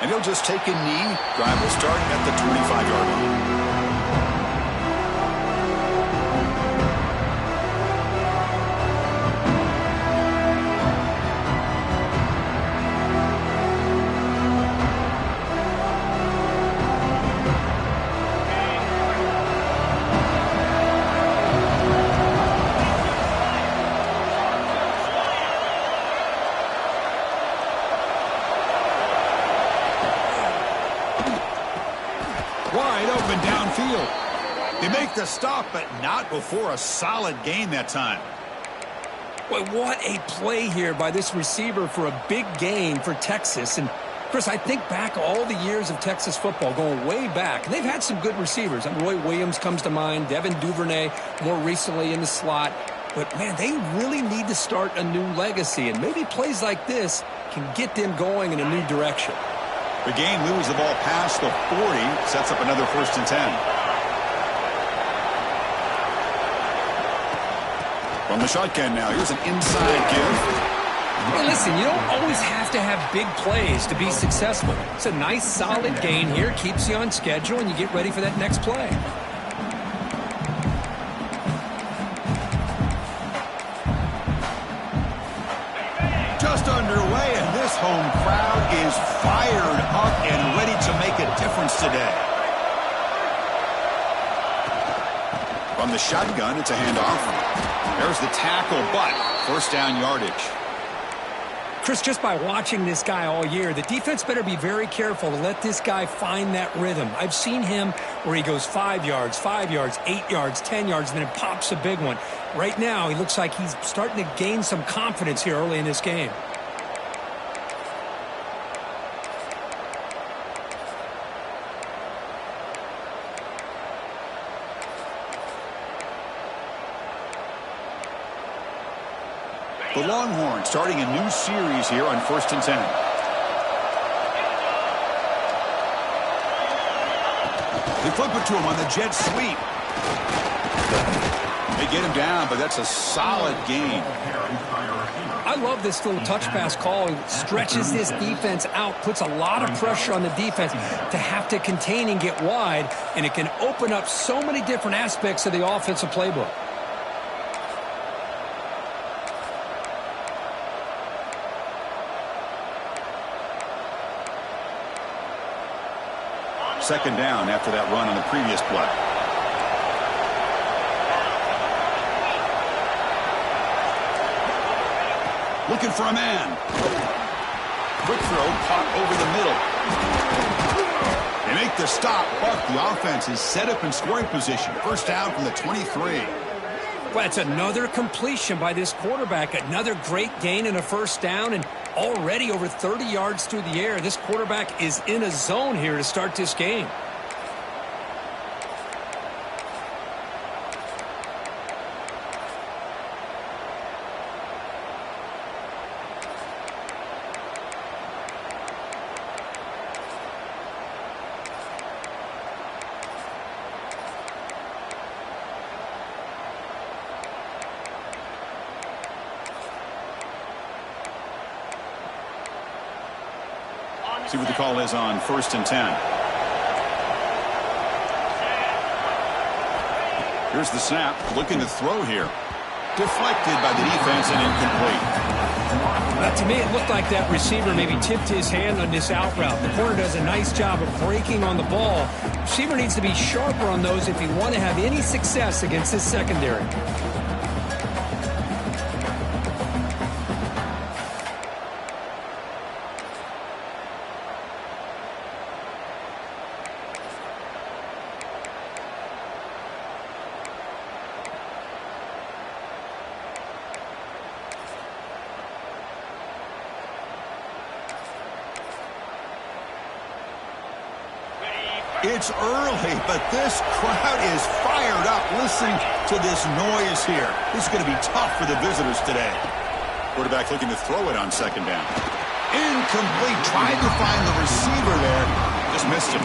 And he'll just take a knee. Drive will start at the 25-yard line. Wide open downfield. They make the stop, but not before a solid gain that time. Boy, what a play here by this receiver for a big gain for Texas. And, Chris, I think back all the years of Texas football, going way back. And they've had some good receivers. Roy Williams comes to mind, Devin Duvernay more recently in the slot. But, man, they really need to start a new legacy. And maybe plays like this can get them going in a new direction. The game moves the ball past the 40, sets up another 1st and 10. From the shotgun now, here's an inside give. Hey, listen, you don't always have to have big plays to be successful. It's a nice, solid gain here, keeps you on schedule, and you get ready for that next play. Just underway, and this home crowd is fired up and ready to make a difference today. From the shotgun, it's a handoff. There's the tackle, but 1st down yardage. Chris, just by watching this guy all year, the defense better be very careful to let this guy find that rhythm. I've seen him where he goes 5 yards, 8 yards, 10 yards, and then it pops a big one. Right now, he looks like he's starting to gain some confidence here early in this game. The Longhorns starting a new series here on 1st and 10. They flip it to him on the jet sweep. They get him down, but that's a solid gain. I love this little touch pass call. He stretches this defense out, puts a lot of pressure on the defense to have to contain and get wide, and it can open up so many different aspects of the offensive playbook. Second down after that run on the previous play. Looking for a man. Quick throw, caught over the middle. They make the stop, but the offense is set up in scoring position. 1st down from the 23. Well, it's another completion by this quarterback. Another great gain and a 1st down, and already over 30 yards through the air. This quarterback is in a zone here to start this game. See what the call is on 1st and 10. Here's the snap. Looking to throw here. Deflected by the defense and incomplete. To me, it looked like that receiver maybe tipped his hand on this out route. The corner does a nice job of breaking on the ball. Receiver needs to be sharper on those if you want to have any success against this secondary. It's early, but this crowd is fired up. Listen to this noise here. This is going to be tough for the visitors today. Quarterback looking to throw it on 2nd down. Incomplete. Tried to find the receiver there. Just missed him.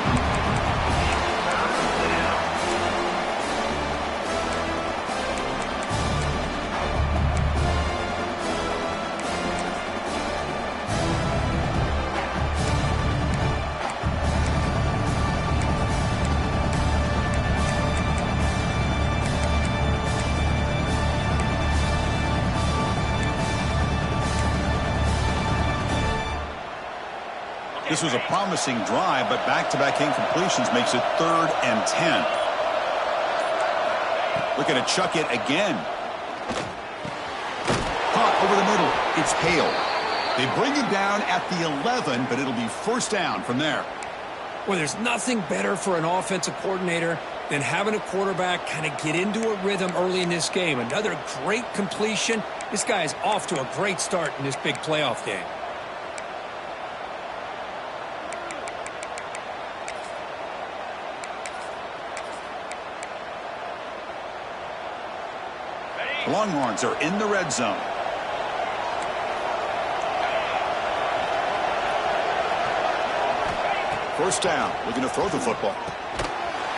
This was a promising drive, but back-to-back incompletions makes it 3rd and 10. Looking to chuck it again. Caught over the middle. It's Hale. They bring him down at the 11, but it'll be first down from there. Well, there's nothing better for an offensive coordinator than having a quarterback kind of get into a rhythm early in this game. Another great completion. This guy is off to a great start in this big playoff game. Longhorns are in the red zone. First down, looking to throw the football.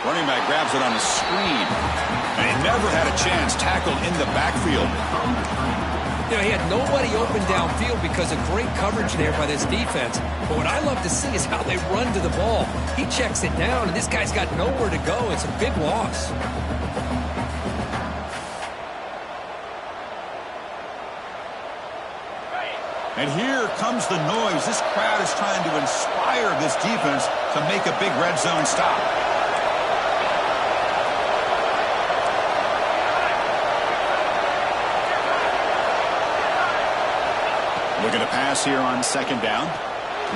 Running back grabs it on a screen. And he never had a chance, tackled in the backfield. You know, he had nobody open downfield because of great coverage there by this defense. But what I love to see is how they run to the ball. He checks it down, and this guy's got nowhere to go. It's a big loss. And here comes the noise. This crowd is trying to inspire this defense to make a big red zone stop. Looking to pass here on second down.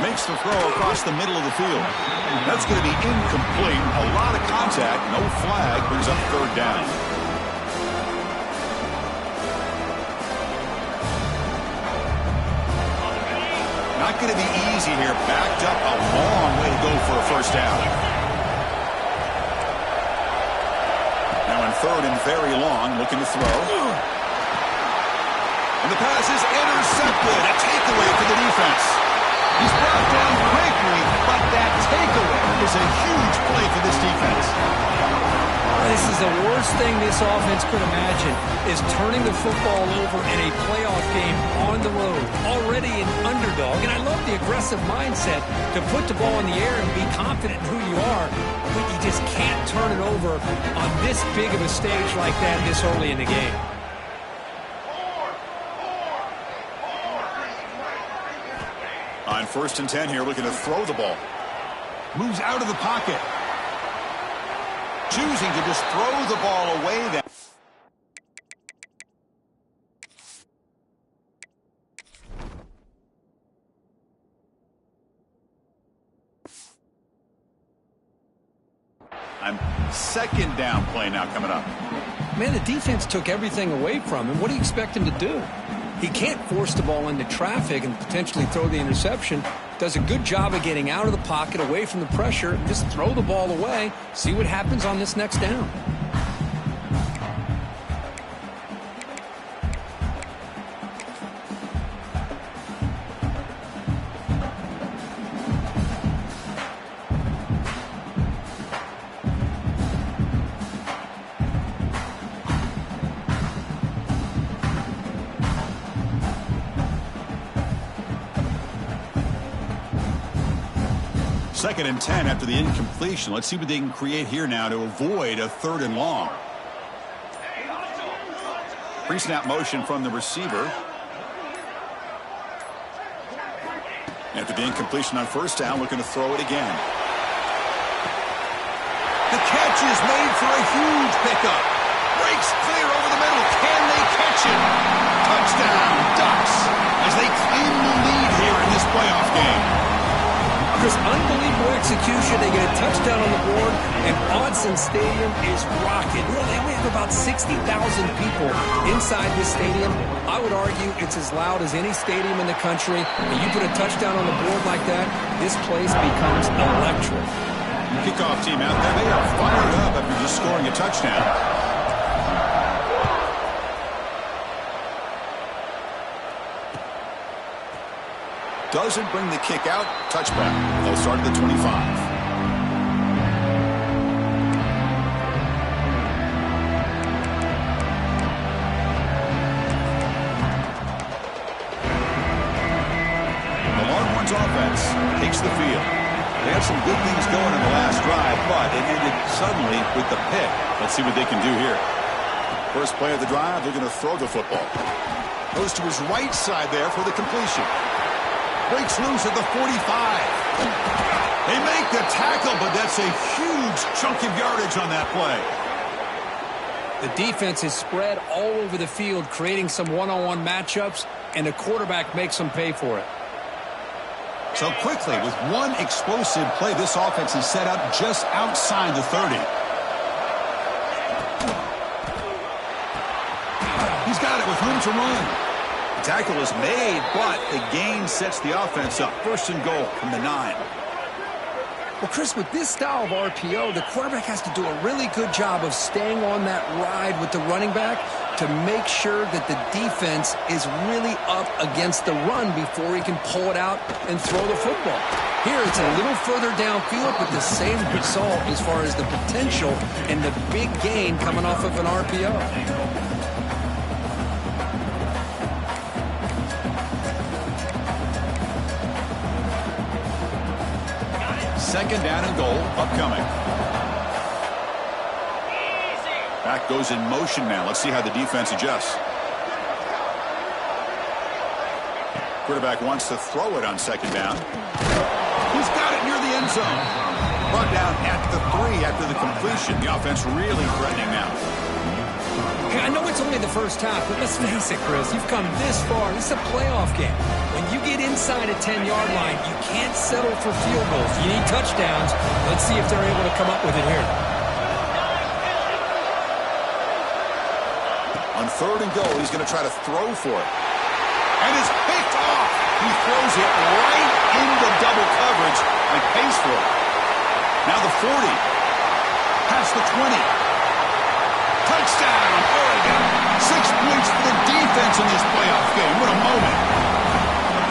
Makes the throw across the middle of the field. That's going to be incomplete. A lot of contact. No flag. Brings up third down. Not going to be easy here. Backed up a long way to go for a first down. Now in third and very long, looking to throw. And the pass is intercepted. A takeaway for the defense. He's brought down quickly, but that takeaway is a huge play for this defense. This is the worst thing this offense could imagine, is turning the football over in a playoff game on the road. Already an underdog, and I love the aggressive mindset to put the ball in the air and be confident in who you are, but you just can't turn it over on this big of a stage like that this early in the game. On 1st and 10 here, looking to throw the ball. Moves out of the pocket. Choosing to just throw the ball away. That second down play now coming up. Man, the defense took everything away from him. What do you expect him to do? He can't force the ball into traffic and potentially throw the interception. Does a good job of getting out of the pocket, away from the pressure, and just throw the ball away. See what happens on this next down. Second and 10 after the incompletion. Let's see what they can create here now to avoid a third and long. Pre-snap motion from the receiver. After the incompletion on first down, looking to throw it again. The catch is made for a huge pickup. Breaks clear over the middle. Can they catch it? Touchdown, Ducks, as they claim the lead here in this playoff game. Chris, unbelievable execution. They get a touchdown on the board, and Autzen Stadium is rocking. You know, they only have about 60,000 people inside this stadium. I would argue it's as loud as any stadium in the country. And you put a touchdown on the board like that, this place becomes electric. Kickoff team out there, they are fired up after just scoring a touchdown. Doesn't bring the kick out. Touchback. They'll start at the 25. The Longhorns offense takes the field. They had some good things going in the last drive, but it ended suddenly with the pick. Let's see what they can do here. First play of the drive, they're going to throw the football. Goes to his right side there for the completion. breaks loose at the 45. They make the tackle, but that's a huge chunk of yardage on that play. The defense is spread all over the field, creating some one-on-one matchups, and the quarterback makes them pay for it. So quickly, with one explosive play, this offense is set up just outside the 30. He's got it with room to run. The tackle is made, but the gain sets the offense up. First and goal from the 9. Well, Chris, with this style of RPO, the quarterback has to do a really good job of staying on that ride with the running back to make sure that the defense is really up against the run before he can pull it out and throw the football. Here, it's a little further downfield, but the same result as far as the potential and the big gain coming off of an RPO. Second down and goal upcoming. Back goes in motion now. Let's see how the defense adjusts. Quarterback wants to throw it on second down. He's got it near the end zone. Brought down at the 3 after the completion. The offense really threatening now. Hey, I know it's only the first half, but let's face it, Chris. You've come this far. This is a playoff game. When you get inside a 10-yard line, you can't settle for field goals. You need touchdowns. Let's see if they're able to come up with it here. On third and goal, he's going to try to throw for it. And it's picked off. He throws it right into double coverage and pays for it. Now the 40. Past the 20. Touchdown, Oregon. 6 points for the defense in this playoff game. What a moment.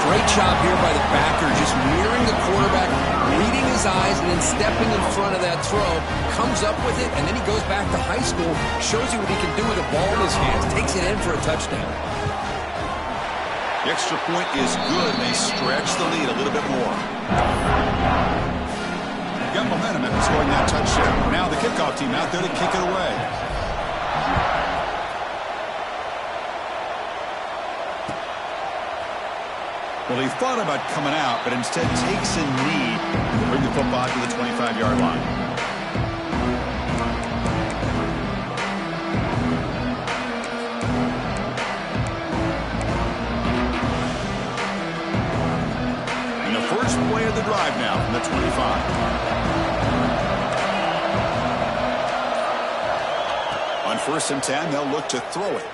Great job here by the backer, just mirroring the quarterback, reading his eyes, and then stepping in front of that throw. Comes up with it, and then he goes back to high school, shows you what he can do with the ball in his hands, takes it in for a touchdown. The extra point is good. They stretch the lead a little bit more. Got momentum after scoring that touchdown. Now the kickoff team out there to kick it away. Well, he thought about coming out, but instead takes a knee to bring the football to the 25-yard line. And the first play of the drive now from the 25. On first and 10, they'll look to throw it.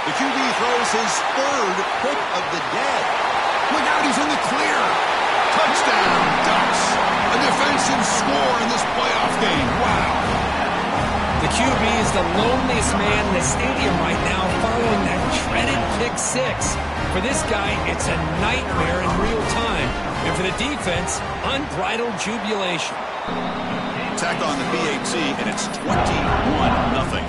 The QB throws his third pick of the day. Look out, he's in the clear. Touchdown, Ducks. A defensive score in this playoff game. Wow. The QB is the loneliest man in the stadium right now following that dreaded pick 6. For this guy, it's a nightmare in real time. And for the defense, unbridled jubilation. Tack on the PAT, and it's 21-0.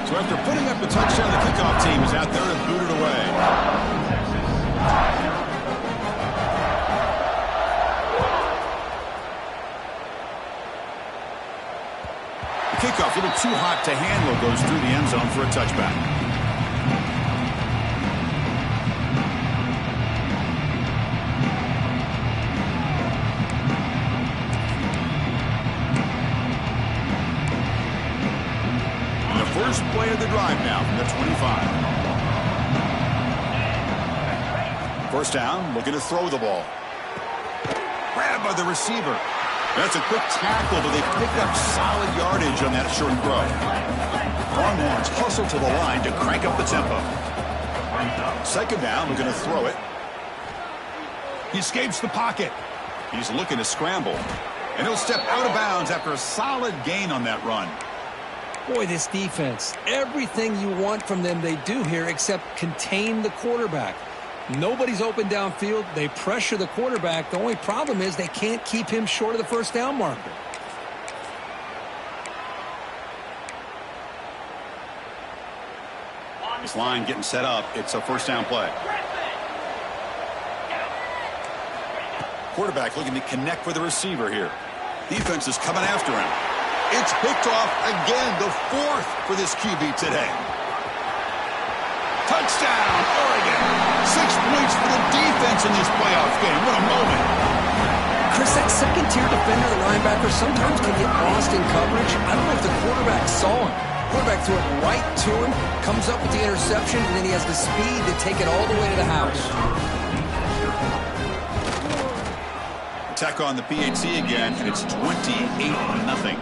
So after putting up the touchdown, the kickoff team is out there and booted away. The kickoff, a little too hot to handle, goes through the end zone for a touchback. First play of the drive now from the 25. First down, looking to throw the ball. Grabbed by the receiver. That's a quick tackle, but they picked up solid yardage on that short throw. Longhorns hustle to the line to crank up the tempo. Second down, looking to throw it. He escapes the pocket. He's looking to scramble. And he'll step out of bounds after a solid gain on that run. Boy, this defense, everything you want from them they do here except contain the quarterback. Nobody's open downfield. They pressure the quarterback. The only problem is they can't keep him short of the first down marker. This line getting set up. It's a first down play. Quarterback looking to connect with the receiver here. Defense is coming after him. It's picked off again, the fourth for this QB today. Touchdown, Oregon. 6 points for the defense in this playoff game. What a moment. Chris, that second-tier defender, the linebacker, sometimes can get lost in coverage. I don't know if the quarterback saw him. Quarterback threw it right to him, comes up with the interception, and then he has the speed to take it all the way to the house. Attack on the PAT again, and it's 28-0.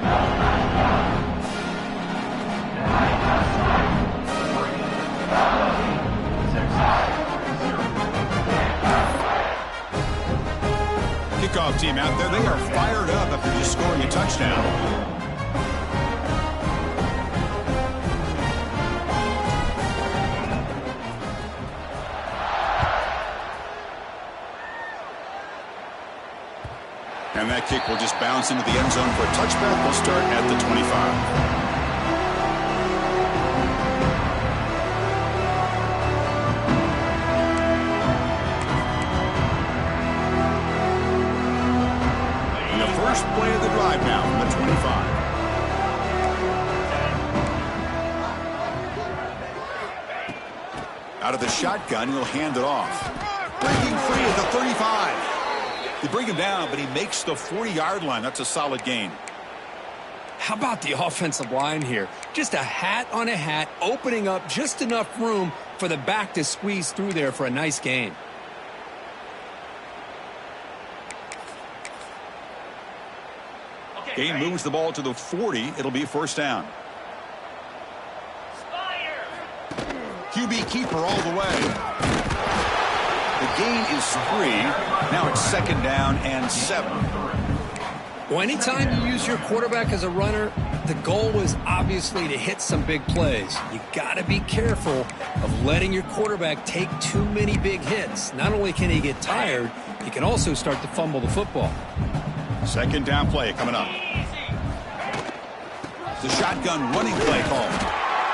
Kickoff team out there. They are fired up after just scoring a touchdown. And that kick will just bounce into the end zone for a touchback. We'll start at the 25. First play of the drive now from the 25. Out of the shotgun, he'll hand it off. Breaking free at the 35. They bring him down, but he makes the 40-yard line. That's a solid gain. How about the offensive line here? Just a hat on a hat, opening up just enough room for the back to squeeze through there for a nice gain. Gain moves the ball to the 40. It'll be first down. QB keeper all the way. The gain is 3. Now it's second down and 7. Well, anytime you use your quarterback as a runner, the goal is obviously to hit some big plays. You got to be careful of letting your quarterback take too many big hits. Not only can he get tired, he can also start to fumble the football. Second down play coming up. The shotgun running play call.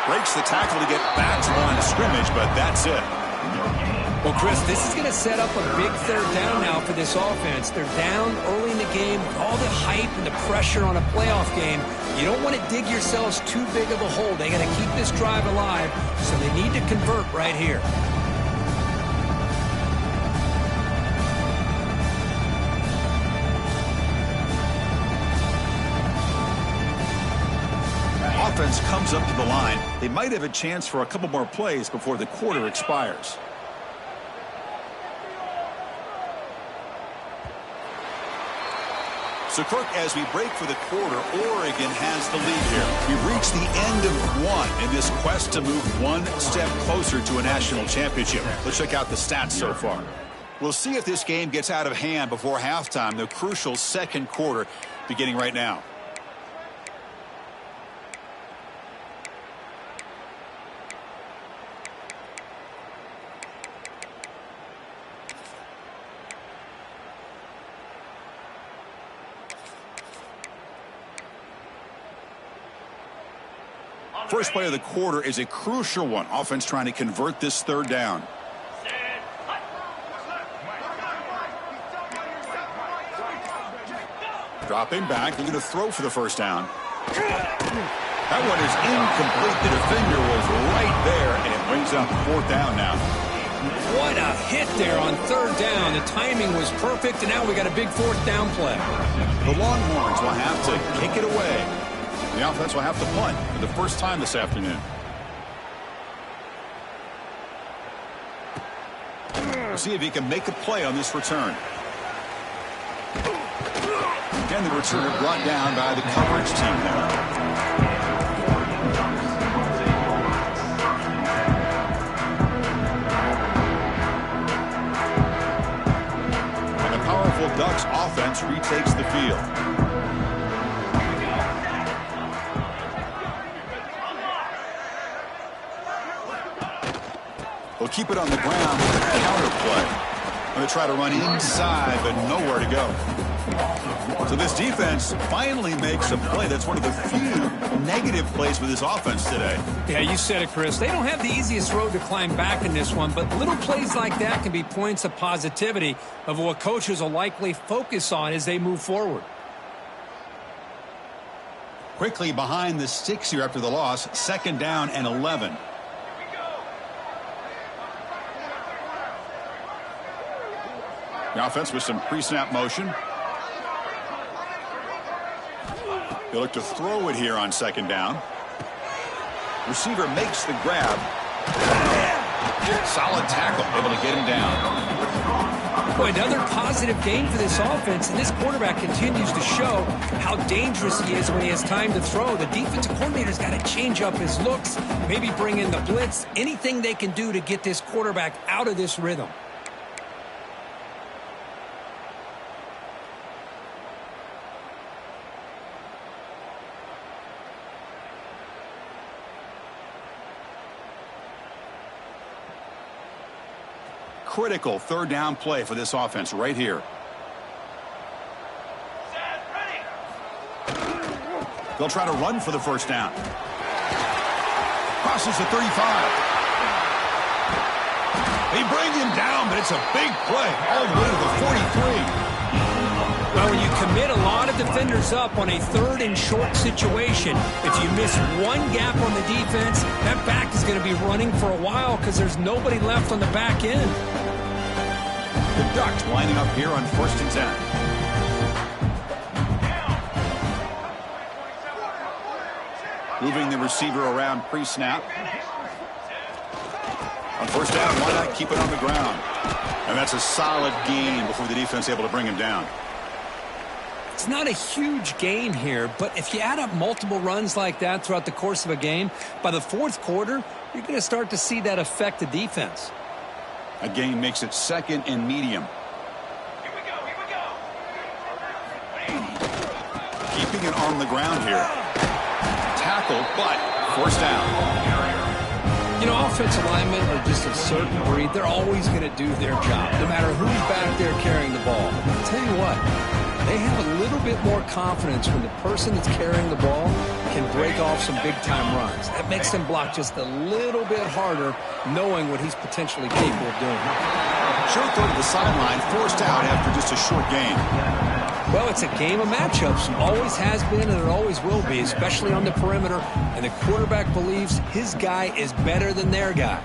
Breaks the tackle to get back to the line of scrimmage, but that's it. Well, Chris, this is going to set up a big third down now for this offense. They're down early in the game with all the hype and the pressure on a playoff game. You don't want to dig yourselves too big of a hole. They got to keep this drive alive, so they need to convert right here. Offense comes up to the line. They might have a chance for a couple more plays before the quarter expires. So, Kirk, as we break for the quarter, Oregon has the lead here. We've reached the end of one in this quest to move one step closer to a national championship. Let's check out the stats so far. We'll see if this game gets out of hand before halftime, the crucial second quarter beginning right now. First play of the quarter is a crucial one. Offense trying to convert this third down. Dropping back, looking to throw for the first down. That one is incomplete. The defender was right there, and it brings up fourth down now. What a hit there on third down. The timing was perfect, and now we got a big fourth down play. The Longhorns will have to kick it away. The offense will have to punt for the first time this afternoon. We'll see if he can make a play on this return. Again, the returner brought down by the coverage team there. And the powerful Ducks offense retakes the field. We'll keep it on the ground with a counter play. Going to try to run inside, but nowhere to go. So this defense finally makes a play. That's one of the few negative plays with this offense today. Yeah, you said it, Chris. They don't have the easiest road to climb back in this one, but little plays like that can be points of positivity of what coaches will likely focus on as they move forward. Quickly behind the sticks here after the loss. Second down and 11. The offense with some pre-snap motion. They look to throw it here on second down. Receiver makes the grab. Solid tackle, able to get him down. Boy, another positive game for this offense, and this quarterback continues to show how dangerous he is when he has time to throw. The defensive coordinator's got to change up his looks, maybe bring in the blitz, anything they can do to get this quarterback out of this rhythm. Critical third down play for this offense right here. They'll try to run for the first down. Crosses the 35. They bring him down, but it's a big play all the way to the 43. Well, when you commit a lot of defenders up on a third and short situation, if you miss one gap on the defense, that back is going to be running for a while because there's nobody left on the back end. The Ducks lining up here on 1st and 10. Moving the receiver around pre-snap. On 1st down, why not keep it on the ground? And that's a solid gain before the defense is able to bring him down. It's not a huge gain here, but if you add up multiple runs like that throughout the course of a game, by the fourth quarter, you're going to start to see that affect the defense. A gain makes it 2nd and medium. Here we go. Keeping it on the ground here. Tackle, but forced down. You know, offensive linemen are just a certain breed. They're always going to do their job, no matter who's back there carrying the ball. I'll tell you what, they have a little bit more confidence when the person that's carrying the ball can break off some big-time runs. That makes them block just a little bit harder, knowing what he's potentially capable of doing. Short throw to the sideline, forced out after just a short gain. Well, it's a game of matchups. Always has been, and it always will be, especially on the perimeter. And the quarterback believes his guy is better than their guy.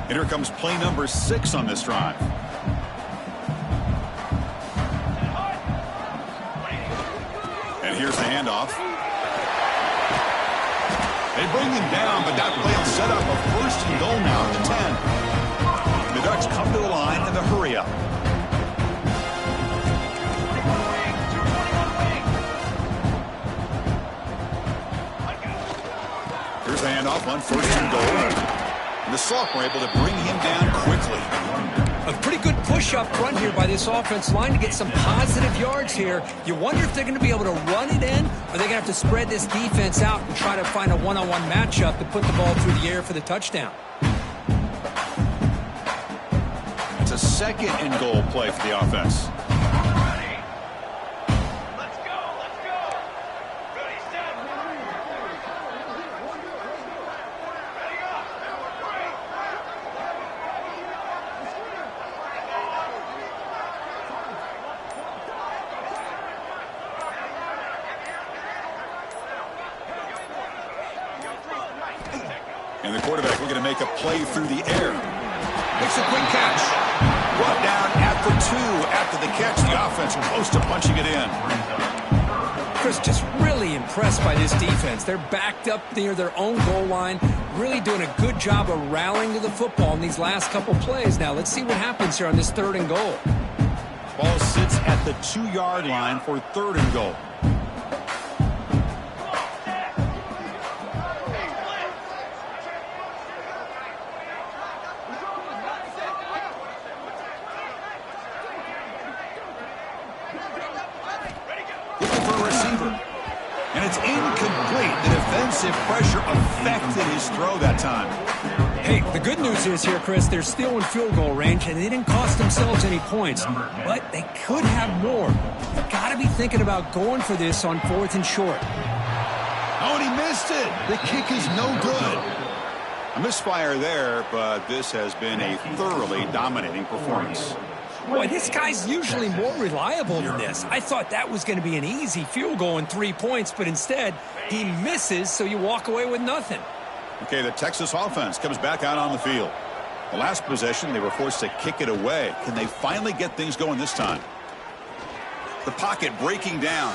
And here comes play number 6 on this drive. And here's the handoff. They bring him down, but that play will set up a 1st and goal now at the 10. The Ducks come to the line in the hurry up. Here's the handoff on 1st and goal. And the sophomore able to bring him down quickly. A pretty good push up front here by this offensive line to get some positive yards here. You wonder if they're going to be able to run it in, or they're going to have to spread this defense out and try to find a one-on-one matchup to put the ball through the air for the touchdown. It's a 2nd and goal play for the offense. And the quarterback looking to make a play through the air. Makes a quick catch. Brought down at the 2 after the catch. The offense close to punching it in. Chris, just really impressed by this defense. They're backed up near their own goal line, really doing a good job of rallying to the football in these last couple plays. Now, let's see what happens here on this 3rd and goal. Ball sits at the 2-yard line for 3rd and goal. And it's incomplete. The defensive pressure affected his throw that time. Hey, the good news is here, Chris, they're still in field goal range, and they didn't cost themselves any points. But they could have more. You've got to be thinking about going for this on 4th and short. Oh, and he missed it. The kick is no good. A misfire there, but this has been a thoroughly dominating performance. Boy, this guy's usually more reliable than this. I thought that was going to be an easy field goal and 3 points, but instead, he misses, so you walk away with nothing. Okay, the Texas offense comes back out on the field. The last possession, they were forced to kick it away. Can they finally get things going this time? The pocket breaking down.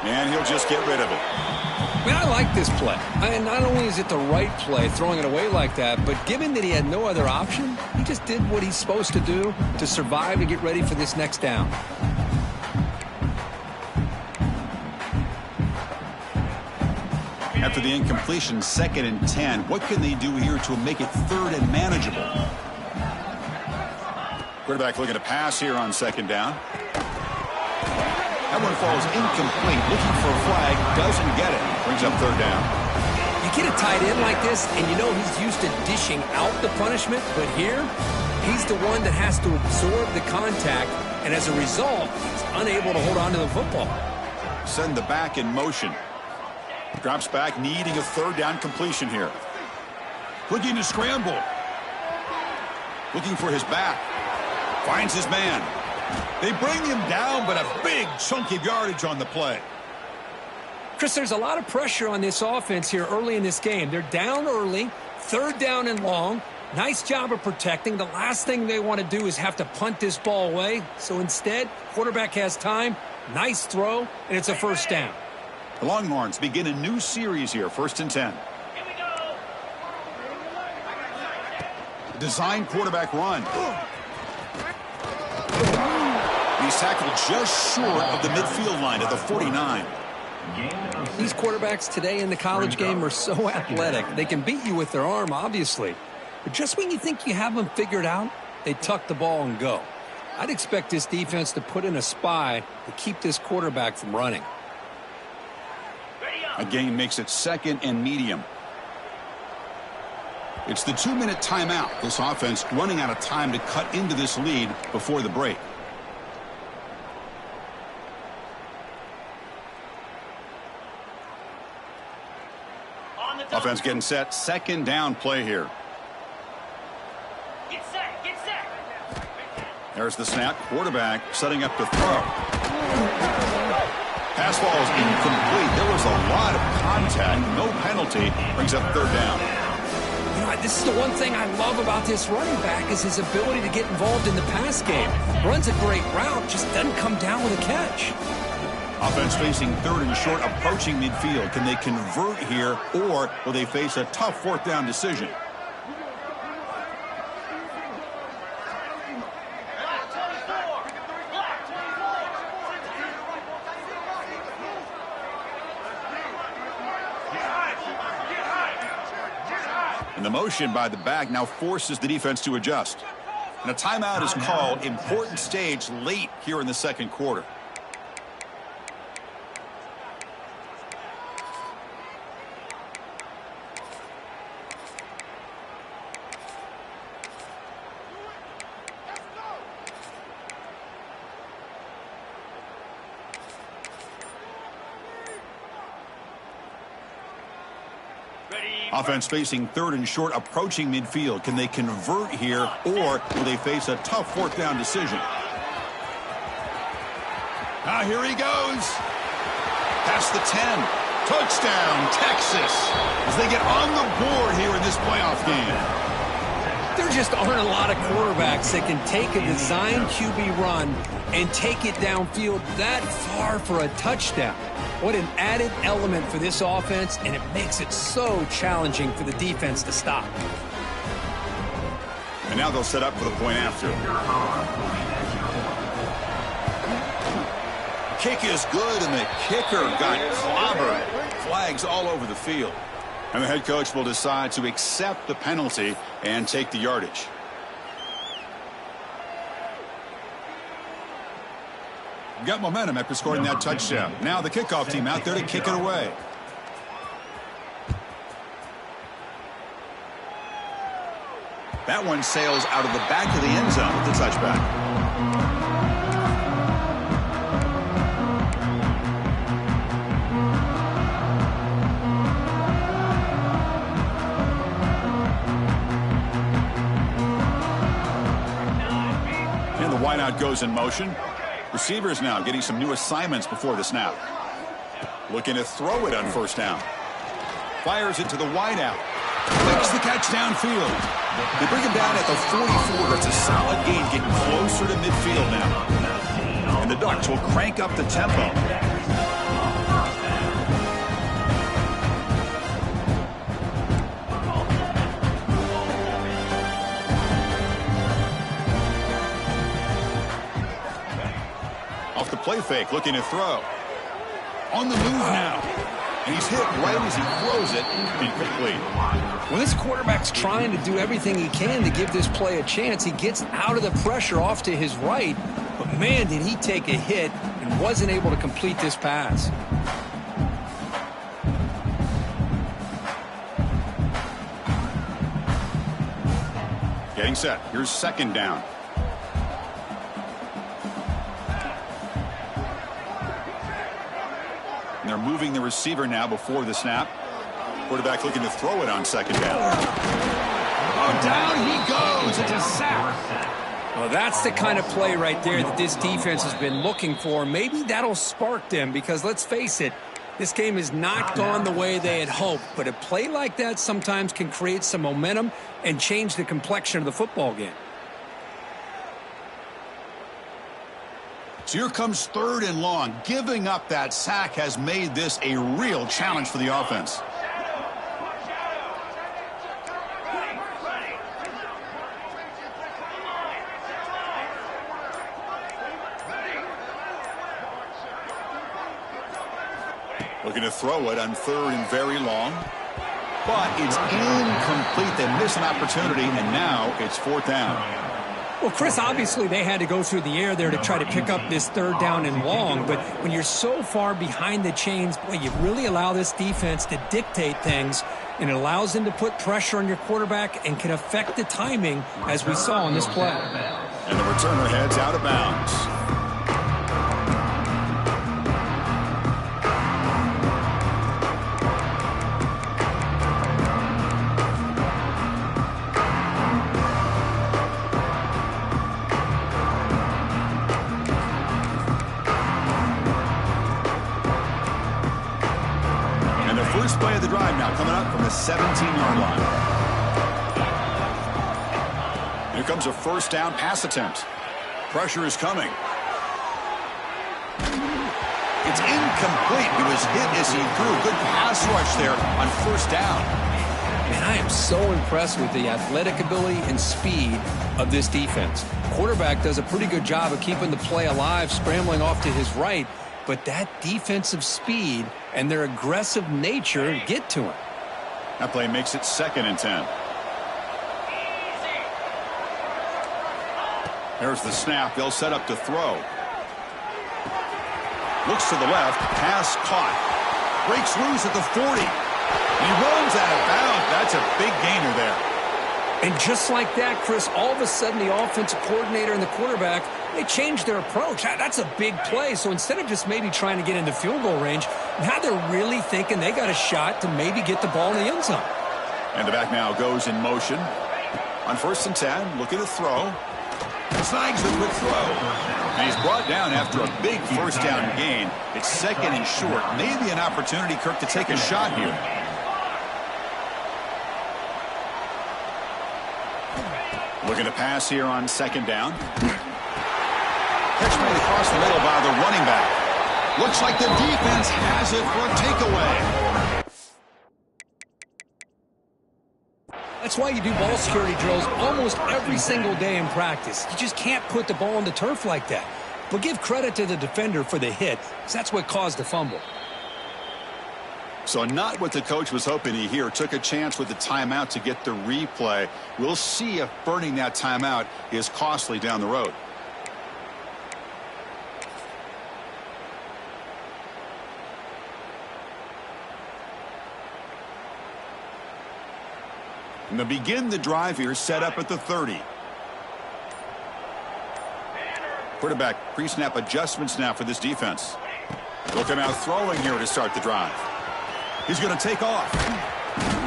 And he'll just get rid of it. I like this play. And not only is it the right play, throwing it away like that, but given that he had no other option, he just did what he's supposed to do to survive and get ready for this next down. After the incompletion, 2nd and 10. What can they do here to make it 3rd and manageable? Quarterback looking to pass here on 2nd down. That one falls incomplete. Looking for a flag. Doesn't get it. Brings up 3rd down. You get a tight end like this, and you know he's used to dishing out the punishment, but here, he's the one that has to absorb the contact, and as a result, he's unable to hold on to the football. Send the back in motion. Drops back, needing a 3rd down completion here. Looking to scramble. Looking for his back. Finds his man. They bring him down, but a big chunk of yardage on the play. Chris, there's a lot of pressure on this offense here early in this game. They're down early, 3rd down and long. Nice job of protecting. The last thing they want to do is have to punt this ball away. So instead, quarterback has time. Nice throw, and it's a 1st down. The Longhorns begin a new series here, 1st and 10. Here we go. Design quarterback run. He's tackled just short of the midfield line at the 49. These quarterbacks today in the college game are so athletic. They can beat you with their arm, obviously. But just when you think you have them figured out, they tuck the ball and go. I'd expect this defense to put in a spy to keep this quarterback from running. A gain makes it 2nd and medium. It's the 2-minute timeout. This offense running out of time to cut into this lead before the break. Offense getting set. 2nd down play here. Get set. Get set. There's the snap. Quarterback setting up to throw. Pass ball is incomplete. There was a lot of contact. No penalty. Brings up 3rd down. You know, this is the one thing I love about this running back is his ability to get involved in the pass game. Runs a great route, just doesn't come down with a catch. Offense facing 3rd and short, approaching midfield. Can they convert here, or will they face a tough 4th down decision? And the motion by the back now forces the defense to adjust. And a timeout is called. Important stage late here in the 2nd quarter. Offense facing 3rd and short, approaching midfield. Can they convert here, or will they face a tough 4th down decision? Here he goes. Past the 10. Touchdown, Texas, as they get on the board here in this playoff game. There just aren't a lot of quarterbacks that can take a design QB run and take it downfield that far for a touchdown. What an added element for this offense, and it makes it so challenging for the defense to stop. And now they'll set up for the point after. Kick is good, and the kicker got clobbered. Flags all over the field. And the head coach will decide to accept the penalty and take the yardage. Got momentum after scoring that touchdown. Now the kickoff team out there to kick it away. That one sails out of the back of the end zone with the touchback. And the wideout goes in motion. Receivers now getting some new assignments before the snap. Looking to throw it on 1st down. Fires it to the wideout. Makes the catch downfield. They bring him down at the 44. That's a solid gain, getting closer to midfield now. And the Ducks will crank up the tempo. Off the play fake, looking to throw. On the move now. And he's hit right as he throws it. Incomplete. When this quarterback's trying to do everything he can to give this play a chance, he gets out of the pressure off to his right. But, man, did he take a hit and wasn't able to complete this pass. Getting set. Here's second down. And they're moving the receiver now before the snap. Quarterback looking to throw it on second down. Oh, down he goes. It's a sack. Well, that's the kind of play right there that this defense has been looking for. Maybe that'll spark them because, let's face it, this game has not gone the way they had hoped. But a play like that sometimes can create some momentum and change the complexion of the football game. So here comes third and long. Giving up that sack has made this a real challenge for the offense. Looking to throw it on third and very long. But it's incomplete. They miss an opportunity, and now it's fourth down. Well, Chris, obviously they had to go through the air there to try to pick up this third down and long. But when you're so far behind the chains, boy, you really allow this defense to dictate things. And it allows them to put pressure on your quarterback and can affect the timing, as we saw in this play. And the returner heads out of bounds. First play of the drive now coming up from the 17-yard line. Here comes a first down pass attempt. Pressure is coming. It's incomplete. He was hit as he threw. Good pass rush there on first down. Man, I am so impressed with the athletic ability and speed of this defense. Quarterback does a pretty good job of keeping the play alive, scrambling off to his right. But that defensive speed and their aggressive nature get to him. That play makes it 2nd and 10. There's the snap. They'll set up to throw. Looks to the left. Pass caught. Breaks loose at the 40. And he runs out of bounds. That's a big gainer there. And just like that, Chris, all of a sudden the offensive coordinator and the quarterback, they changed their approach. That's a big play. So instead of just maybe trying to get into field goal range, now they're really thinking they got a shot to maybe get the ball in the end zone. And the back now goes in motion. On 1st and 10, looking to throw. Snags the quick throw. And he's brought down after a big first down gain. It's 2nd and short. Maybe an opportunity, Kirk, to take a shot here. Looking to pass here on 2nd down. Catch made across the middle by the running back. Looks like the defense has it for a takeaway. That's why you do ball security drills almost every single day in practice. You just can't put the ball on the turf like that. But give credit to the defender for the hit, because that's what caused the fumble. So not what the coach was hoping to hear. Took a chance with the timeout to get the replay. We'll see if burning that timeout is costly down the road. And to begin the drive here, set up at the 30. Quarterback pre-snap adjustments now for this defense. They'll come out throwing here to start the drive. He's going to take off.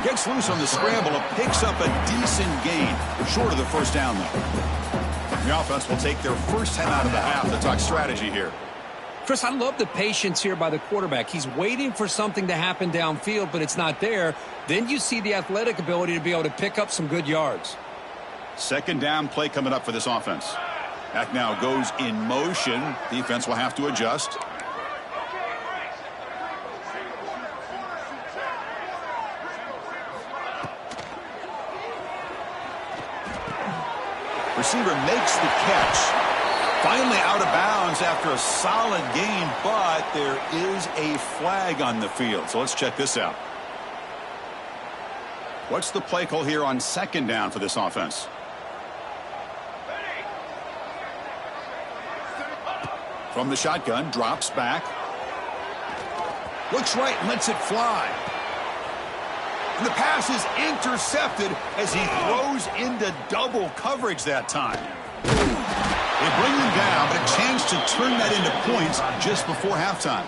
Gets loose on the scramble and picks up a decent gain. Short of the first down, though. The offense will take their first time out of the half to talk strategy here. Chris, I love the patience here by the quarterback. He's waiting for something to happen downfield, but it's not there. Then you see the athletic ability to be able to pick up some good yards. Second down play coming up for this offense. Back now goes in motion. Defense will have to adjust. Receiver makes the catch. Finally out of bounds after a solid gain, but there is a flag on the field. So let's check this out. What's the play call here on second down for this offense? From the shotgun, drops back. Looks right, lets it fly. And the pass is intercepted as he throws into double coverage that time. They bring him down, but a chance to turn that into points just before halftime.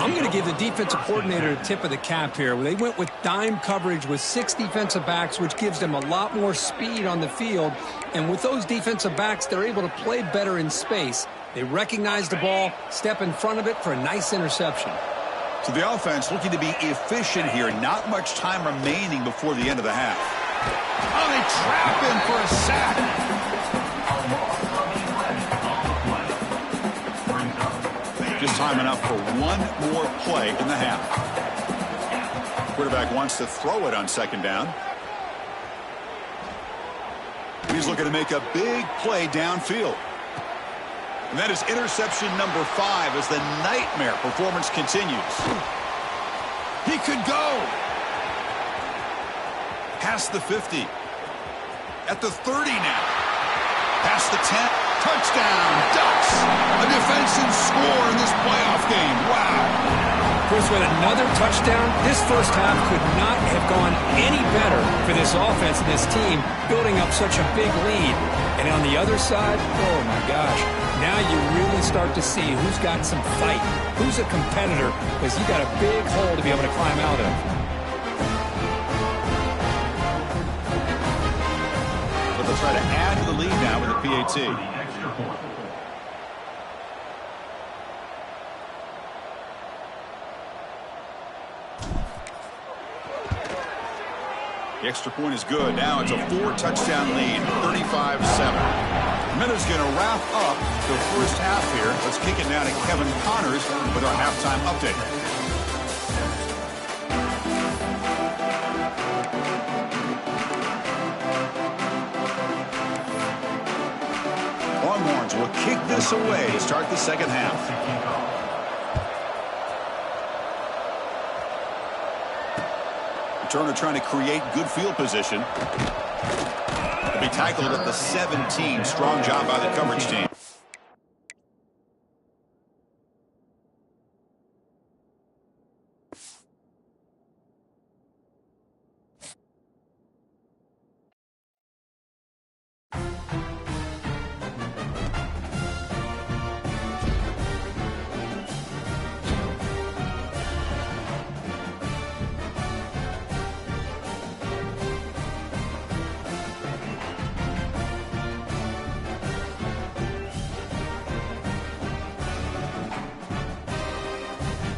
I'm going to give the defensive coordinator a tip of the cap here. They went with dime coverage with 6 defensive backs, which gives them a lot more speed on the field. And with those defensive backs, they're able to play better in space. They recognize the ball, step in front of it for a nice interception. So the offense looking to be efficient here. Not much time remaining before the end of the half. Oh, they trap him for a sack. Just time enough for one more play in the half. Quarterback wants to throw it on second down. He's looking to make a big play downfield. And that is interception number 5 as the nightmare performance continues. He could go. Past the 50. At the 30 now. Past the 10. Touchdown, Ducks. A defensive score in this playoff game. Wow. Chris, with another touchdown, this first half could not have gone any better for this offense and this team, building up such a big lead. And on the other side, oh my gosh, now you really start to see who's got some fight, who's a competitor, because you got a big hole to be able to climb out of. But they'll try to add to the lead now with a PAT. The extra point is good. Now it's a 4-touchdown lead, 35-7. Minutes going to wrap up the first half here. Let's kick it now to Kevin Connors with our halftime update. Longhorns will kick this away to start the second half. Turner trying to create good field position. To be tackled at the 17. Strong job by the coverage team.